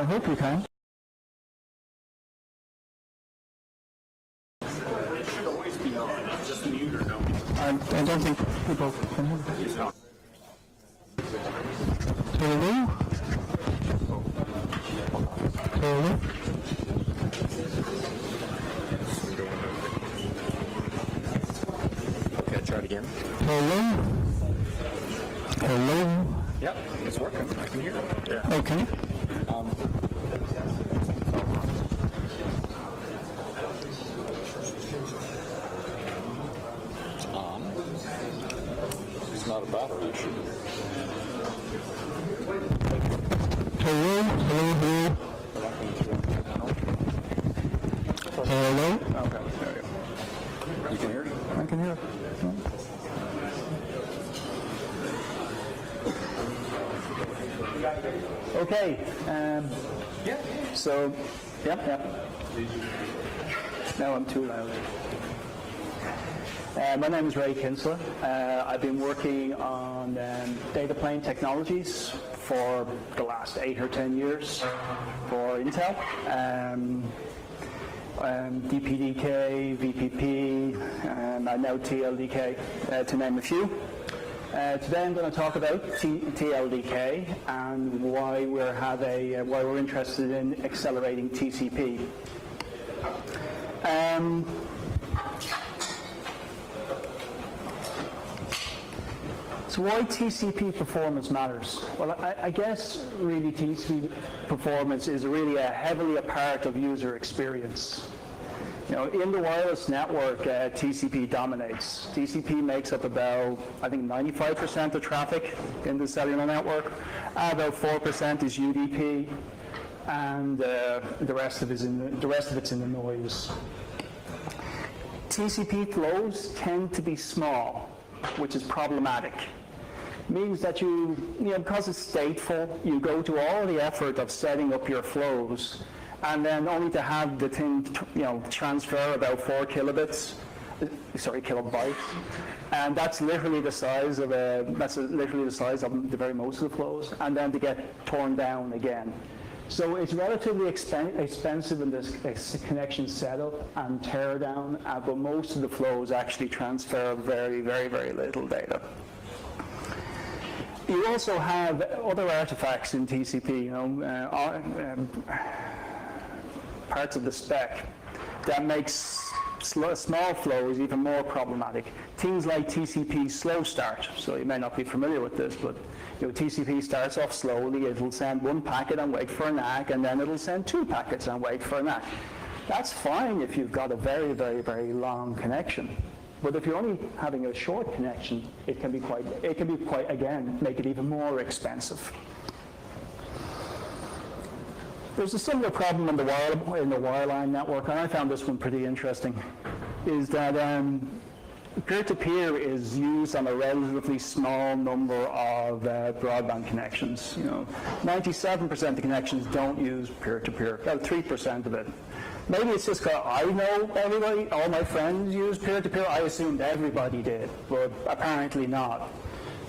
hope you can. It should always be on, just mute or no. I don't think people can hear it. Hello? Hello? Okay, try it again. Hello? Hello? Yep, it's working. I can hear it. Yeah. Okay. It's on. It's not a battery issue. Hello? Hello? Hello? Hello? Okay, there you go. You can hear it? I can hear it. Okay. So, yep. No, I'm too loud. My name is Ray Kinsler. I've been working on data plane technologies for the last 8 or 10 years for Intel. DPDK, VPP, and now TLDK, to name a few. Today I'm going to talk about TLDK and why we're interested in accelerating TCP. So why TCP performance matters? Well, I guess really TCP performance is really heavily a part of user experience. You know, in the wireless network, TCP dominates. TCP makes up about, I think, 95% of traffic in the cellular network. About 4% is UDP, and the rest of it's in the noise. TCP flows tend to be small, which is problematic. Means that because it's stateful, you go to all the effort of setting up your flows, and then only to have the thing, transfer about 4 kilobytes, and that's literally the size of the very most of the flows, and then to get torn down again. So it's relatively expensive in this connection setup and tear down, but most of the flows actually transfer very, very, very little data. You also have other artifacts in TCP, parts of the spec that makes small flows even more problematic. Things like TCP slow start. So you may not be familiar with this, but TCP starts off slowly. It'll send 1 packet and wait for an ACK, and then it'll send 2 packets and wait for an ACK. That's fine if you've got a very, very, very long connection. But if you're only having a short connection, it can be quite, again, make it even more expensive. There's a similar problem in the wireline network, and I found this one pretty interesting, is that peer-to-peer is used on a relatively small number of broadband connections. 97% of the connections don't use peer-to-peer, about 3% of it. Maybe it's just because I know everybody, all my friends use peer-to-peer. I assumed everybody did, but apparently not.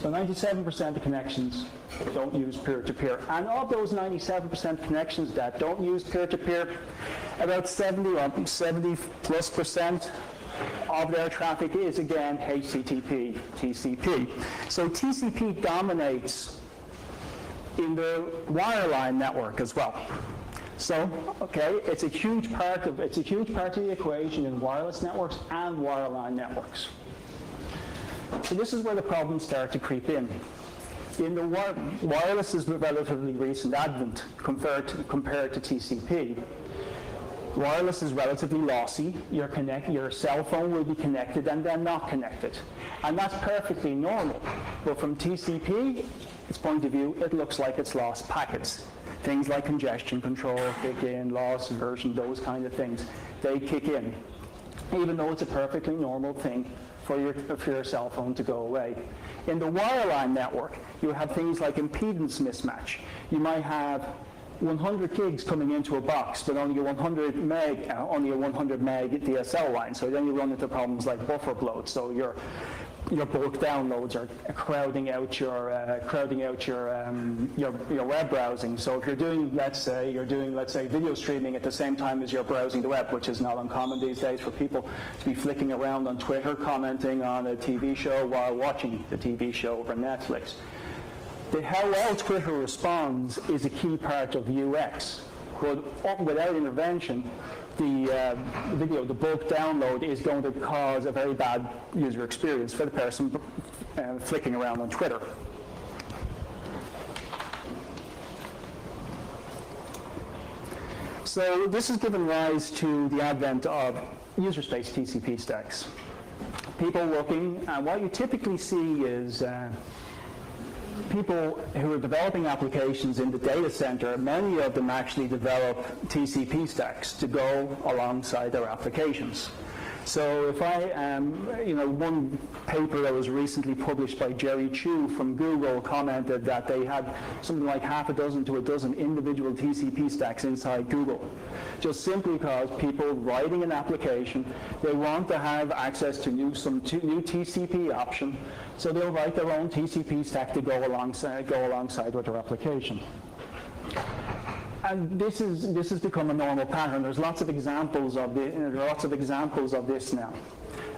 So 97% of connections don't use peer-to-peer. And of those 97% connections that don't use peer-to-peer, about 70 plus percent of their traffic is, again, HTTP, TCP. So TCP dominates in the wireline network as well. So, okay, it's a huge part of the equation in wireless networks and wireline networks. So this is where the problems start to creep in. Wireless is a relatively recent advent compared to TCP. Wireless is relatively lossy. Your cell phone will be connected and then not connected. And that's perfectly normal. But from TCP's point of view, it looks like it's lost packets. Things like congestion control kick in, loss aversion, those kind of things, they kick in, even though it's a perfectly normal thing for your cell phone to go away. In the wireline network, you have things like impedance mismatch. You might have 100 gigs coming into a box, but only a 100 meg DSL line. So then you run into problems like buffer bloat. So your bulk downloads are crowding out your web browsing. So if you're doing, let's say, video streaming at the same time as you're browsing the web, which is not uncommon these days for people to be flicking around on Twitter, commenting on a TV show while watching the TV show over Netflix. How well Twitter responds is a key part of UX. But without intervention, the bulk download is going to cause a very bad user experience for the person flicking around on Twitter. So this has given rise to the advent of user space TCP stacks. People working, and what you typically see is people who are developing applications in the data center, many of them actually develop TCP stacks to go alongside their applications. So if one paper that was recently published by Jerry Chu from Google commented that they had something like half a dozen to a dozen individual TCP stacks inside Google, just simply because people writing an application, they want to have access to some new TCP option, so they'll write their own TCP stack to go alongside with their application. And this has become a normal pattern. There's lots of examples of this now.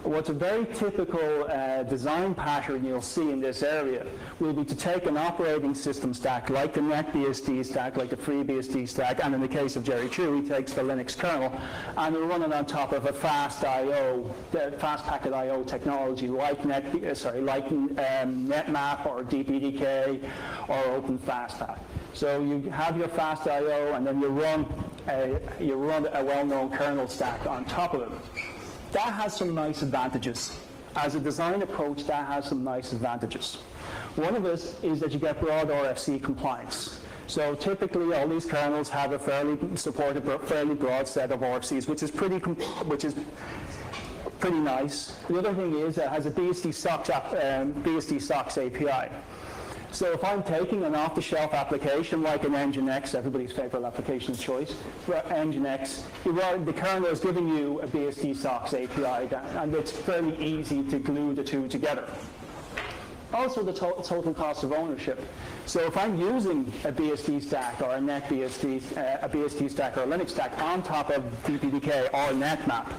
What's a very typical design pattern you'll see in this area will be to take an operating system stack like the NetBSD stack, like the FreeBSD stack, and in the case of Jerry Chu, he takes the Linux kernel, and he'll run it on top of a fast packet I/O technology like NetMap or DPDK or OpenFastPath. So you have your fast I/O, and then you run a well-known kernel stack on top of it. That has some nice advantages. As a design approach, that has some nice advantages. One of it is that you get broad RFC compliance. So typically, all these kernels have a fairly broad set of RFCs, which is pretty nice. The other thing is it has a BSD SOCKS API. So if I'm taking an off-the-shelf application like an Nginx, everybody's favorite application of choice, for Nginx, the kernel is giving you a BSD SOCKS API, and it's fairly easy to glue the two together. Also, the total cost of ownership. So if I'm using a BSD stack or a NetBSD, a BSD stack or a Linux stack on top of DPDK or NetMap,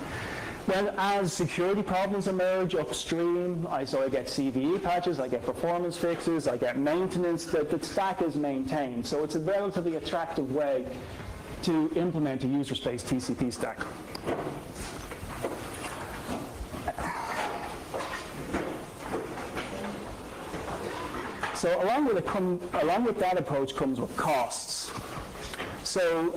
then as security problems emerge upstream, so I get CVE patches, I get performance fixes, I get maintenance, the stack is maintained. So it's a relatively attractive way to implement a user space TCP stack. So along with that approach comes with costs. So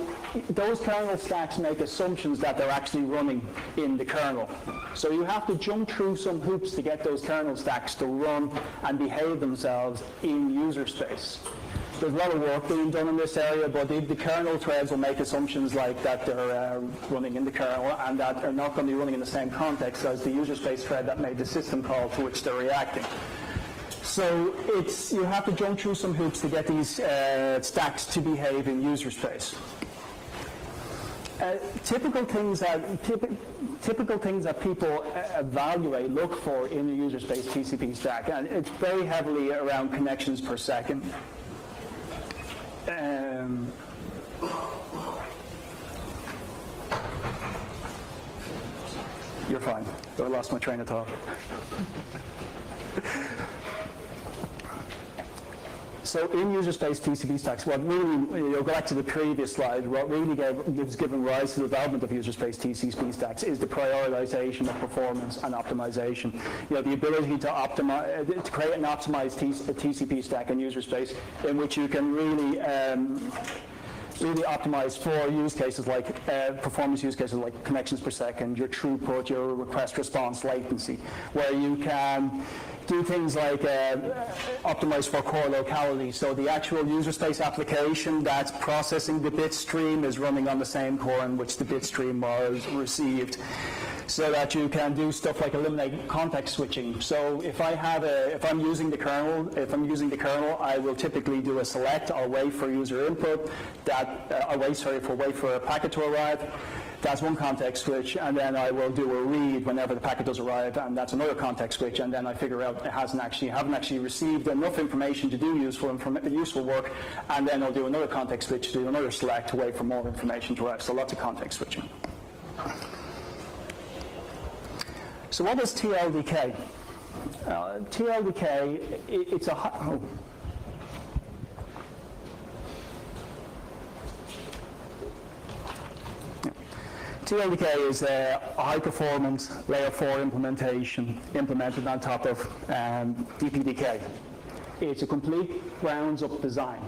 those kernel stacks make assumptions that they're actually running in the kernel. So you have to jump through some hoops to get those kernel stacks to run and behave themselves in user space. There's a lot of work being done in this area, but the kernel threads will make assumptions like that they're running in the kernel and that they're not going to be running in the same context as the user space thread that made the system call to which they're reacting. So you have to jump through some hoops to get these stacks to behave in user space. Typical things that people look for in a user space TCP stack, and it's very heavily around connections per second. You're fine. I lost my train of thought. So in user space TCP stacks, what really, go back to the previous slide, what really gives given rise to the development of user space TCP stacks is the prioritization of performance and optimization. The ability to create an optimized TCP stack in user space in which you can really optimize for use cases like performance use cases like connections per second, your throughput, your request response latency, where you can do things like optimize for core locality. So the actual user space application that's processing the bit stream is running on the same core in which the bit stream was received, so that you can do stuff like eliminate context switching. So if I'm using the kernel, I will typically do a select. I'll wait for user input. I'll wait for a packet to arrive. That's one context switch, and then I will do a read whenever the packet does arrive, and that's another context switch, and then I figure out it haven't actually received enough information to do useful work, and then I'll do another context switch to do another select to wait for more information to arrive. So lots of context switching. So what is TLDK? TLDK, it's a... TLDK is a high-performance layer 4 implementation implemented on top of DPDK. It's a complete grounds-up design.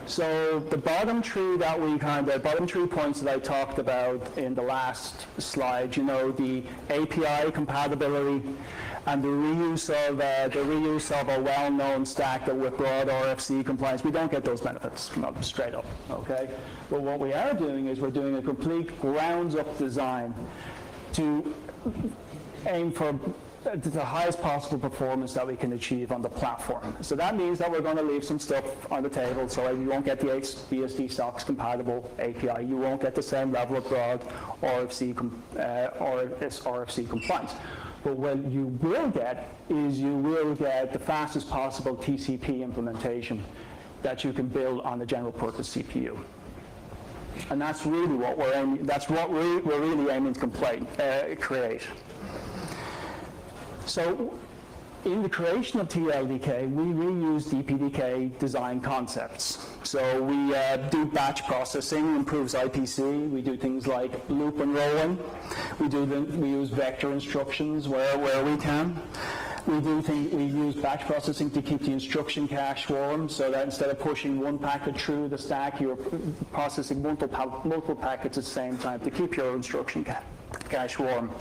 So the bottom three points that I talked about in the last slide, the API compatibility and the reuse of a well-known stack that with broad RFC compliance, we don't get those benefits, not straight up, okay? But what we are doing is we're doing a complete grounds-up design to aim for the highest possible performance that we can achieve on the platform. So that means that we're going to leave some stuff on the table, so you won't get the BSD SOX compatible API, you won't get the same level of broad RFC compliance. But what you will get is you will get the fastest possible TCP implementation that you can build on the general purpose CPU. And that's really what we're aiming, we're really aiming to create. So in the creation of TLDK, we reuse DPDK design concepts. So we do batch processing, improves IPC. We do things like loop and rolling. We use vector instructions where we can. We use batch processing to keep the instruction cache warm, so that instead of pushing one packet through the stack, you're processing multiple packets at the same time to keep your instruction cache warm.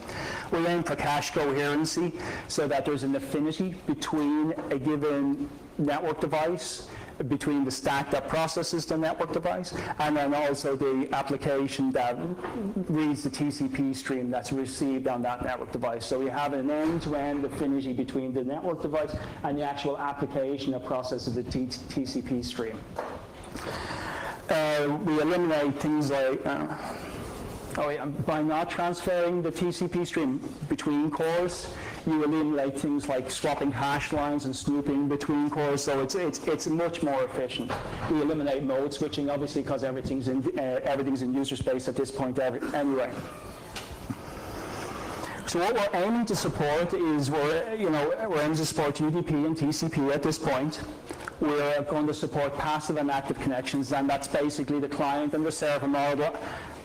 We aim for cache coherency so that there's an affinity between a given network device, between the stack that processes the network device, and then also the application that reads the TCP stream that's received on that network device. So we have an end-to-end affinity between the network device and the actual application that processes the TCP stream. We eliminate things like by not transferring the TCP stream between cores, you eliminate things like swapping hash lines and snooping between cores, so it's much more efficient. We eliminate mode switching, obviously, because everything's in user space at this point anyway. So what we're aiming to support is we're aiming to support UDP and TCP at this point. We're going to support passive and active connections, and that's basically the client and the server model,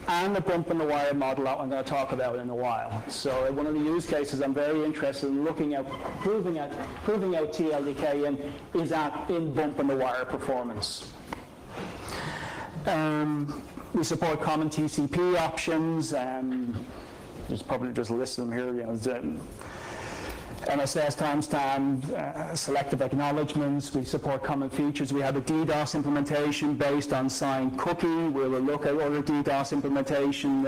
and the bump in the wire model that I'm going to talk about in a while. So one of the use cases I'm very interested in looking at, proving out TLDK is in bump in the wire performance. We support common TCP options. There's probably just a list of them here. MSS timestamp, selective acknowledgements. We support common features. We have a DDoS implementation based on signed cookie. We will look at other DDoS implementation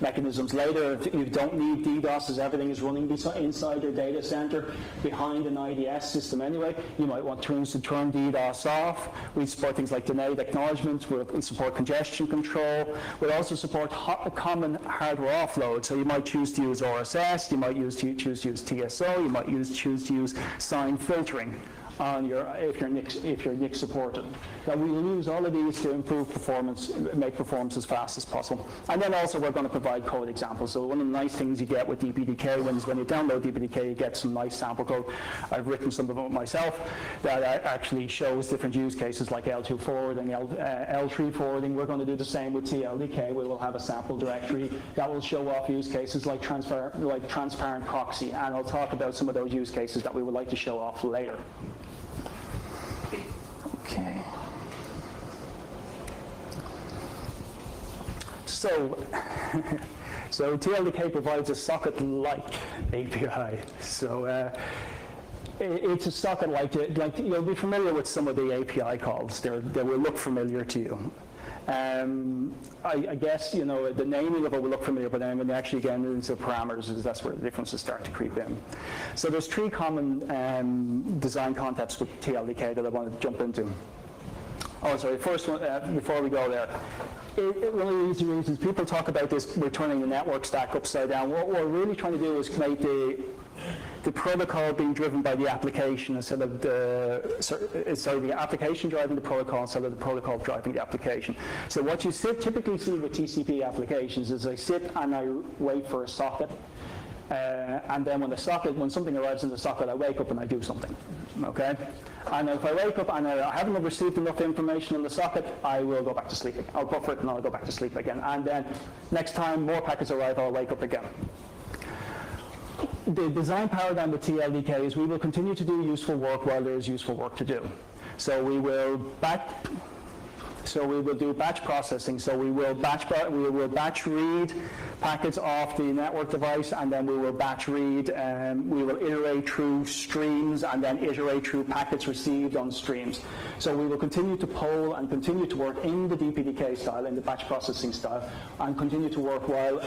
mechanisms later. If you don't need DDoS, as everything is running inside your data center behind an IDS system anyway, you might want to turn DDoS off. We support things like denied acknowledgements. We support congestion control. We also support common hardware offload. So you might choose to use RSS. You might choose to use TSO. You might choose to use sign filtering on if you're NIC supported. Now we will use all of these to improve performance, make performance as fast as possible. And then also we're going to provide code examples. So one of the nice things you get with DPDK is when you download DPDK, you get some nice sample code. I've written some of it myself that actually shows different use cases like L2 forwarding, L3 forwarding. We're going to do the same with TLDK. We will have a sample directory that will show off use cases like transparent proxy. And I'll talk about some of those use cases that we would like to show off later. Okay. So TLDK provides a socket-like API. So it's a socket-like, you'll be familiar with some of the API calls. They will look familiar to you. I guess, the naming of it will look familiar, but then when you actually get into parameters, that's where the differences start to creep in. So there's three common design concepts with TLDK that I want to jump into. Oh, sorry, first one, before we go there, one of the reasons people talk about this, we're turning the network stack upside down. What we're really trying to do is make the protocol being driven by the application instead of the application driving the protocol instead of the protocol driving the application. So what you typically see with TCP applications is I sit and I wait for a socket, and then when something arrives in the socket, I wake up and I do something. Okay? And if I wake up and I haven't received enough information in the socket, I will go back to sleep. I'll buffer it and I'll go back to sleep again. And then next time more packets arrive, I'll wake up again. The design paradigm with TLDK is we will continue to do useful work while there is useful work to do. So we will do batch processing. So we will batch read packets off the network device, and then we will batch read. We will iterate through streams, and then iterate through packets received on streams. So we will continue to poll and continue to work in the DPDK style, in the batch processing style, and continue to work while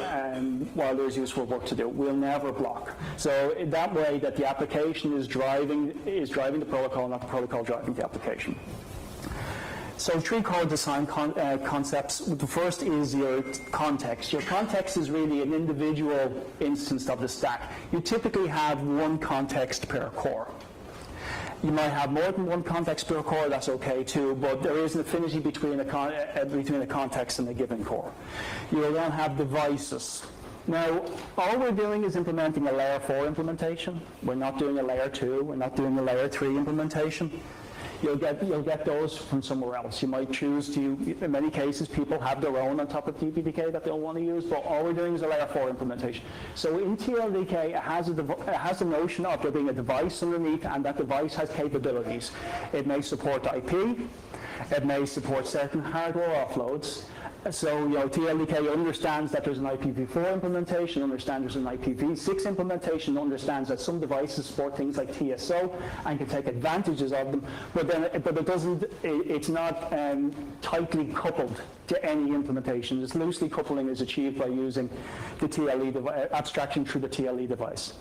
there's useful work to do. We'll never block. So in that way, that the application is driving the protocol, not the protocol driving the application. So 3 core design concepts. The first is your context. Your context is really an individual instance of the stack. You typically have 1 context per core. You might have more than 1 context per core, that's okay too, but there is an affinity between a context and a given core. You will then have devices. Now, all we're doing is implementing a layer 4 implementation. We're not doing a layer 2, we're not doing a layer 3 implementation. You'll get those from somewhere else. You might choose to, in many cases, people have their own on top of DPDK that they'll want to use, but all we're doing is a layer 4 implementation. So in TLDK, it has the notion of there being a device underneath, and that device has capabilities. It may support IP, it may support certain hardware offloads. So, TLDK understands that there's an IPv4 implementation, understands there's an IPv6 implementation, understands that some devices support things like TSO and can take advantages of them, but it doesn't. It's not tightly coupled to any implementation. This loosely coupling is achieved by using the TLE abstraction through the TLE device.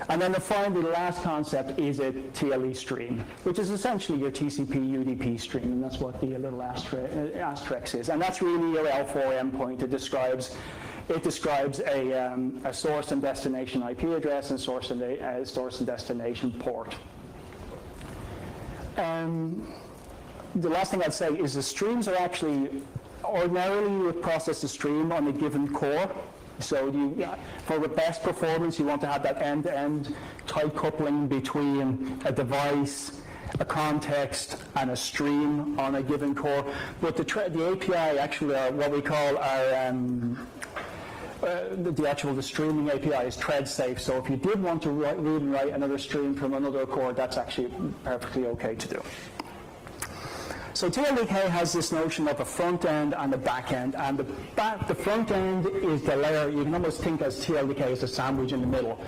And then finally, the last concept is a TLE stream, which is essentially your TCP UDP stream, and that's what the little asterisk is. And that's really your L4 endpoint. It describes a source and destination IP address and source and destination port. The last thing I'd say is the streams are actually, ordinarily you would process a stream on a given core. So for the best performance, you want to have that end-to-end tight coupling between a device, a context, and a stream on a given core. But the API actually are what we call the streaming API is thread safe. So if you did want to read and write another stream from another core, that's actually perfectly okay to do. So TLDK has this notion of a front end and a back end, and the front end is the layer. You can almost think as TLDK as a sandwich in the middle.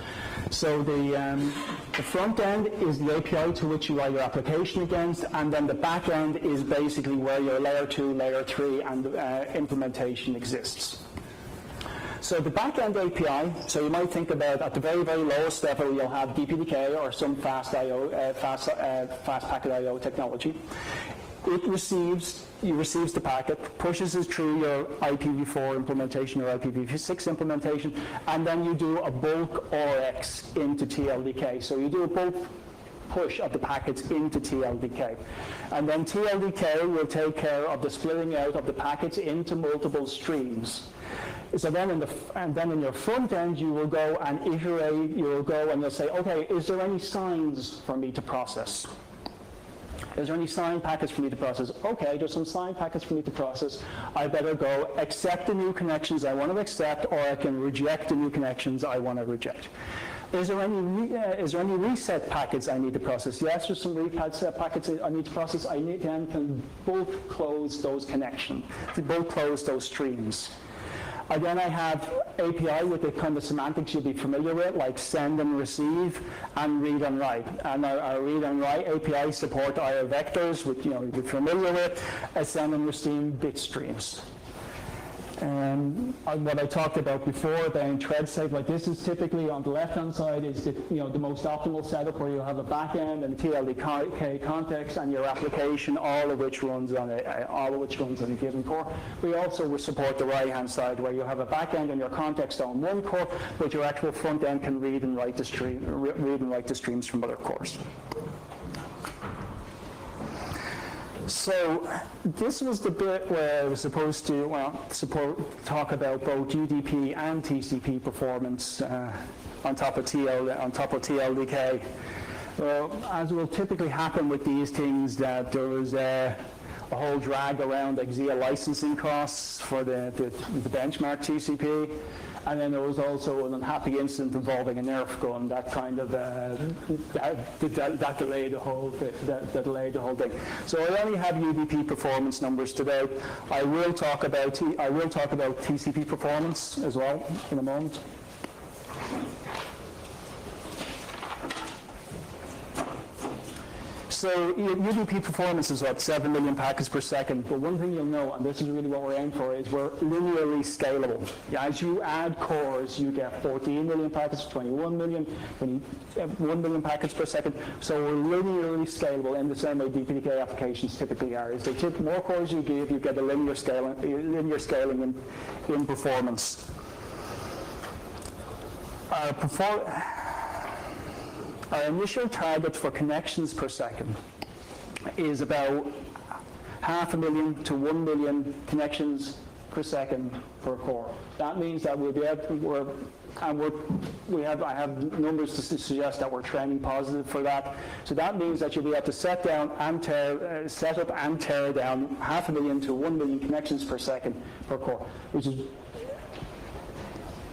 So the front end is the API to which you write your application against, and then the back end is basically where your layer 2, layer 3, and implementation exists. So the back-end API, so you might think about at the very, very lowest level, you'll have DPDK or some fast packet I/O technology. It receives the packet, pushes it through your IPv4 implementation or IPv6 implementation, and then you do a bulk RX into TLDK. So you do a bulk push of the packets into TLDK. And then TLDK will take care of the splitting out of the packets into multiple streams. So then in your front end, you will go and iterate, you will go and you'll say, okay, is there any signs for me to process? Is there any signed packets for me to process? Okay, there's some signed packets for me to process. I better go accept the new connections I want to accept, or I can reject the new connections I want to reject. Is there any reset packets I need to process? Yes, there's some reset packets I need to process. I can both close those connections, both close those streams. Then I have API with the kind of semantics you'll be familiar with, like send and receive and read and write. And our read and write API support IO vectors, which you'll be familiar with, as send and receive bit streams. What I talked about before about thread safe, like this is typically on the left-hand side is the most optimal setup where you have a back-end and a TLDK context and your application, all of which runs on a given core. We also will support the right-hand side where you have a back-end and your context on one core, but your actual front-end can read and write the streams from other cores. So this was the bit where I was supposed to talk about both UDP and TCP performance on top of TLDK. Well, as will typically happen with these things, that there was a whole drag around XIA licensing costs for the benchmark TCP. And then there was also an unhappy incident involving a Nerf gun that kind of that delayed the whole thing. So I only have UDP performance numbers today. I will talk about TCP performance as well in a moment. So UDP performance is what, 7 million packets per second. But one thing you'll know, and this is really what we're aiming for, is we're linearly scalable. As you add cores, you get 14 million packets, 21 million, 1 million packets per second. So we're linearly scalable in the same way DPDK applications typically are. As the more cores you give, you get a linear scaling in performance. Our initial target for connections per second is about 500,000 to 1 million connections per second per core. That means that we'll be able I have numbers to suggest that we're trending positive for that. So that means that you'll be able to set up and tear down 500,000 to 1 million connections per second per core, which is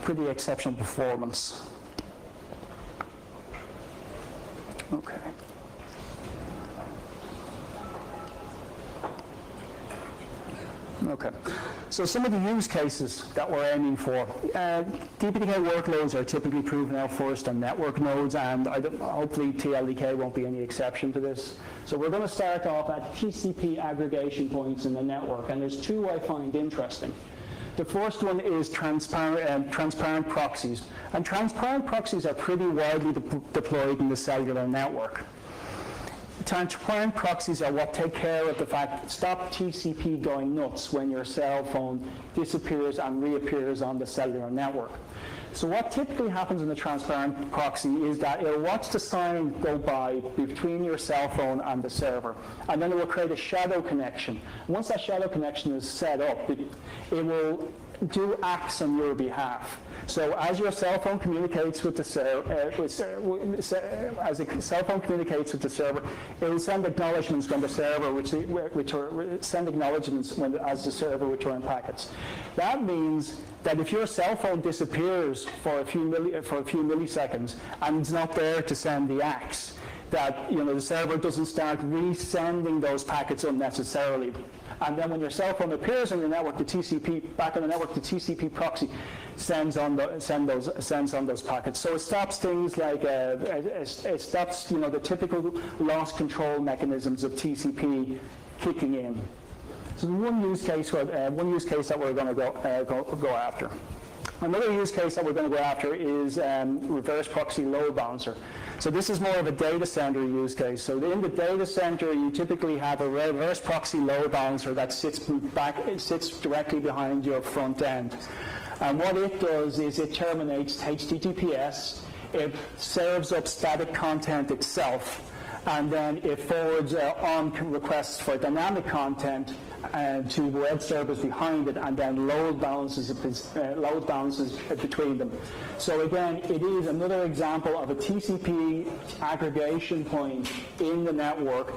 pretty exceptional performance. Okay. Okay. So some of the use cases that we're aiming for. DPDK workloads are typically proven out first on network nodes, and hopefully TLDK won't be any exception to this. So we're going to start off at TCP aggregation points in the network, and there's two I find interesting. The first one is transparent proxies. And transparent proxies are pretty widely deployed in the cellular network. Transparent proxies are what take care of the fact, stop TCP going nuts when your cell phone disappears and reappears on the cellular network. So what typically happens in the transparent proxy is that it'll watch the sign go by between your cell phone and the server, and then it will create a shadow connection. Once that shadow connection is set up, it will do acts on your behalf. So as your cell phone communicates with the server, as the cell phone communicates with the server, it will send acknowledgements when the server, send acknowledgements as the server return packets. That means that if your cell phone disappears for a few milliseconds and it's not there to send the acts, that the server doesn't start resending those packets unnecessarily. And then when your cell phone appears on the network, the TCP proxy sends on those packets. So it stops things like it stops the typical loss control mechanisms of TCP kicking in. So one use case that we're going to go after. Another use case that we're going to go after is reverse proxy load balancer. So this is more of a data center use case. So in the data center, you typically have a reverse proxy load balancer that sits directly behind your front end. And what it does is it terminates HTTPS, it serves up static content itself, and then it forwards on requests for dynamic content to web servers behind it, and then load balances between them. So again, it is another example of a TCP aggregation point in the network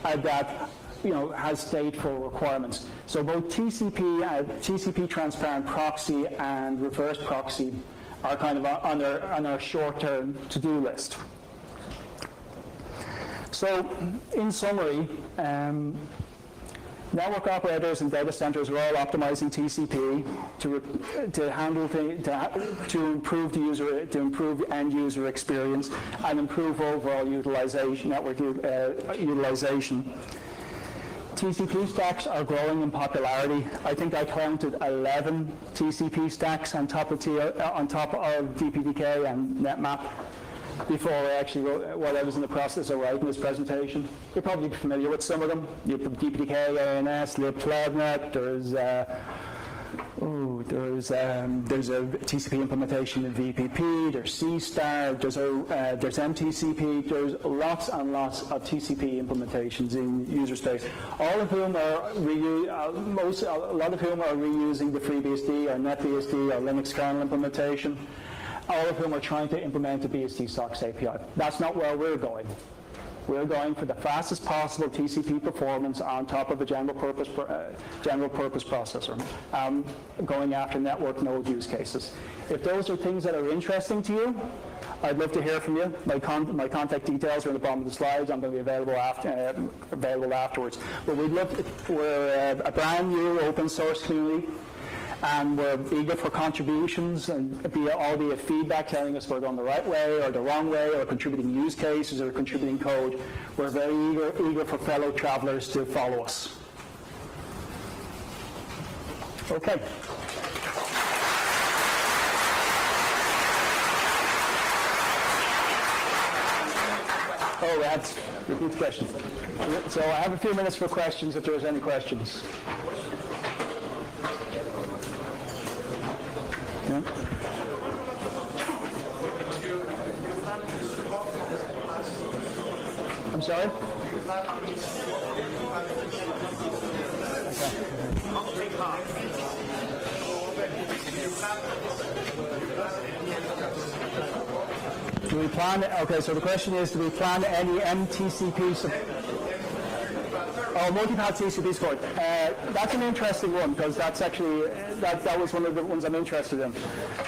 that has stateful requirements. So both TCP transparent proxy and reverse proxy are kind of on our short-term to-do list. So, in summary, network operators and data centers are all optimizing TCP to improve end user experience and improve overall network utilization. TCP stacks are growing in popularity. I think I counted 11 TCP stacks on top of DPDK and NetMap before I actually wrote, while I was in the process of writing this presentation. You're probably familiar with some of them. You have DPDK, ANS, libcloudnet, there's a TCP implementation in VPP, there's C-Star, there's MTCP, there's lots and lots of TCP implementations in user space, all of whom are a lot of whom are reusing the FreeBSD or NetBSD or Linux kernel implementation, all of whom are trying to implement the BSD SOCKS API. That's not where we're going. We're going for the fastest possible TCP performance on top of a general purpose processor, going after network node use cases. If those are things that are interesting to you, I'd love to hear from you. My contact details are in the bottom of the slides. I'm going to be available afterwards. But we're a brand new open source community, and we're eager for contributions, and albeit feedback telling us we're going the right way or the wrong way, or contributing use cases or contributing code. We're very eager for fellow travelers to follow us. Okay. Oh, that's repeat the question. So I have a few minutes for questions if there's any questions. Yeah. I'm sorry? Do we plan, okay, so the question is, do we plan any MTCP support? Oh, multipath TCP support. That's an interesting one, because that's actually, that was one of the ones I'm interested in.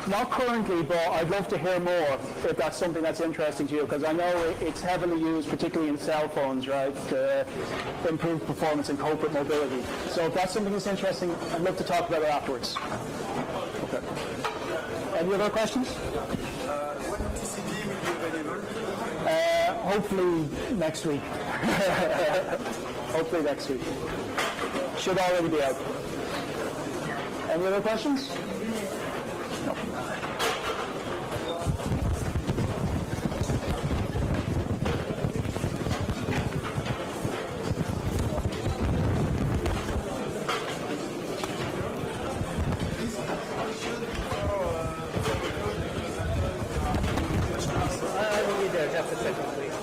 Not currently, but I'd love to hear more if that's something that's interesting to you, because I know it's heavily used, particularly in cell phones, right, to improve performance and corporate mobility. So if that's something that's interesting, I'd love to talk about it afterwards. Okay. Any other questions? When TCP will be available? Hopefully next week. Hopefully next week. Should already be out. Any other questions? No. I will be there just a second, please.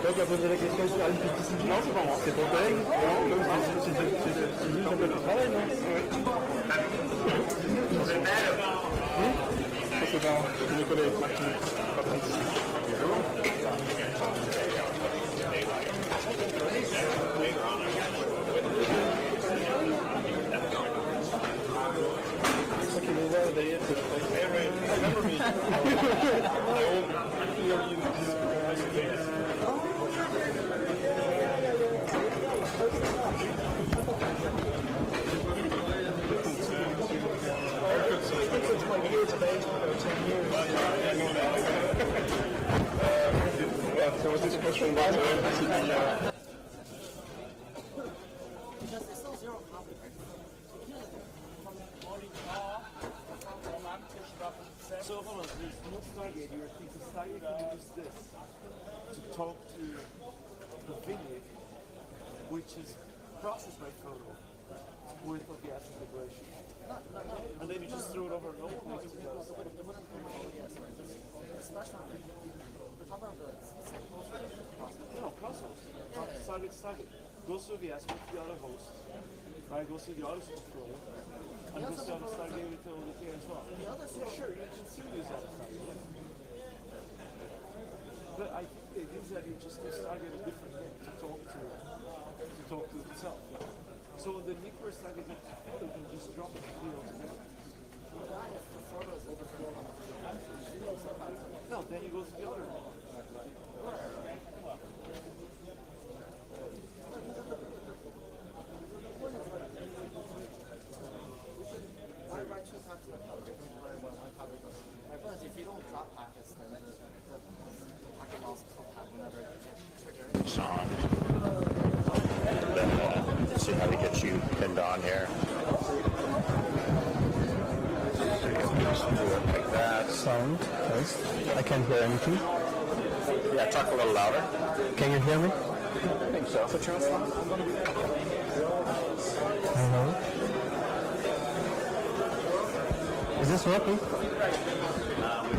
Donc, à poser la question sur une petite non, c'est pas moi. C'est ton collègue? C'est lui qui a fait le travail, non? Oui. C'est mes collègues, Patrice. C'est ça qui est là, d'ailleurs, que je crois. Remember me. So was this question about So hold on, there's no Stargate. You were thinking Stargate can use this to talk to the video, which is processed by photo with OBS integration. And then you just throw it over locally to the no, cross-host. Stargate goes to OBS with the other host, right? Goes to the other control, and goes to the other Stargate with TLDK as well. Sure, you can still use that Stargate. But it means that you just Stargate a different thing to talk to itself. So the nuclear Stargate, you can just drop the field together. No, then you go to the other one. It's on. Then see how to get you pinned on here. So you can just do it like that. Sound, yes. I can't hear anything. Yeah, talk a little louder. Can you hear me? I think so. Is this working? We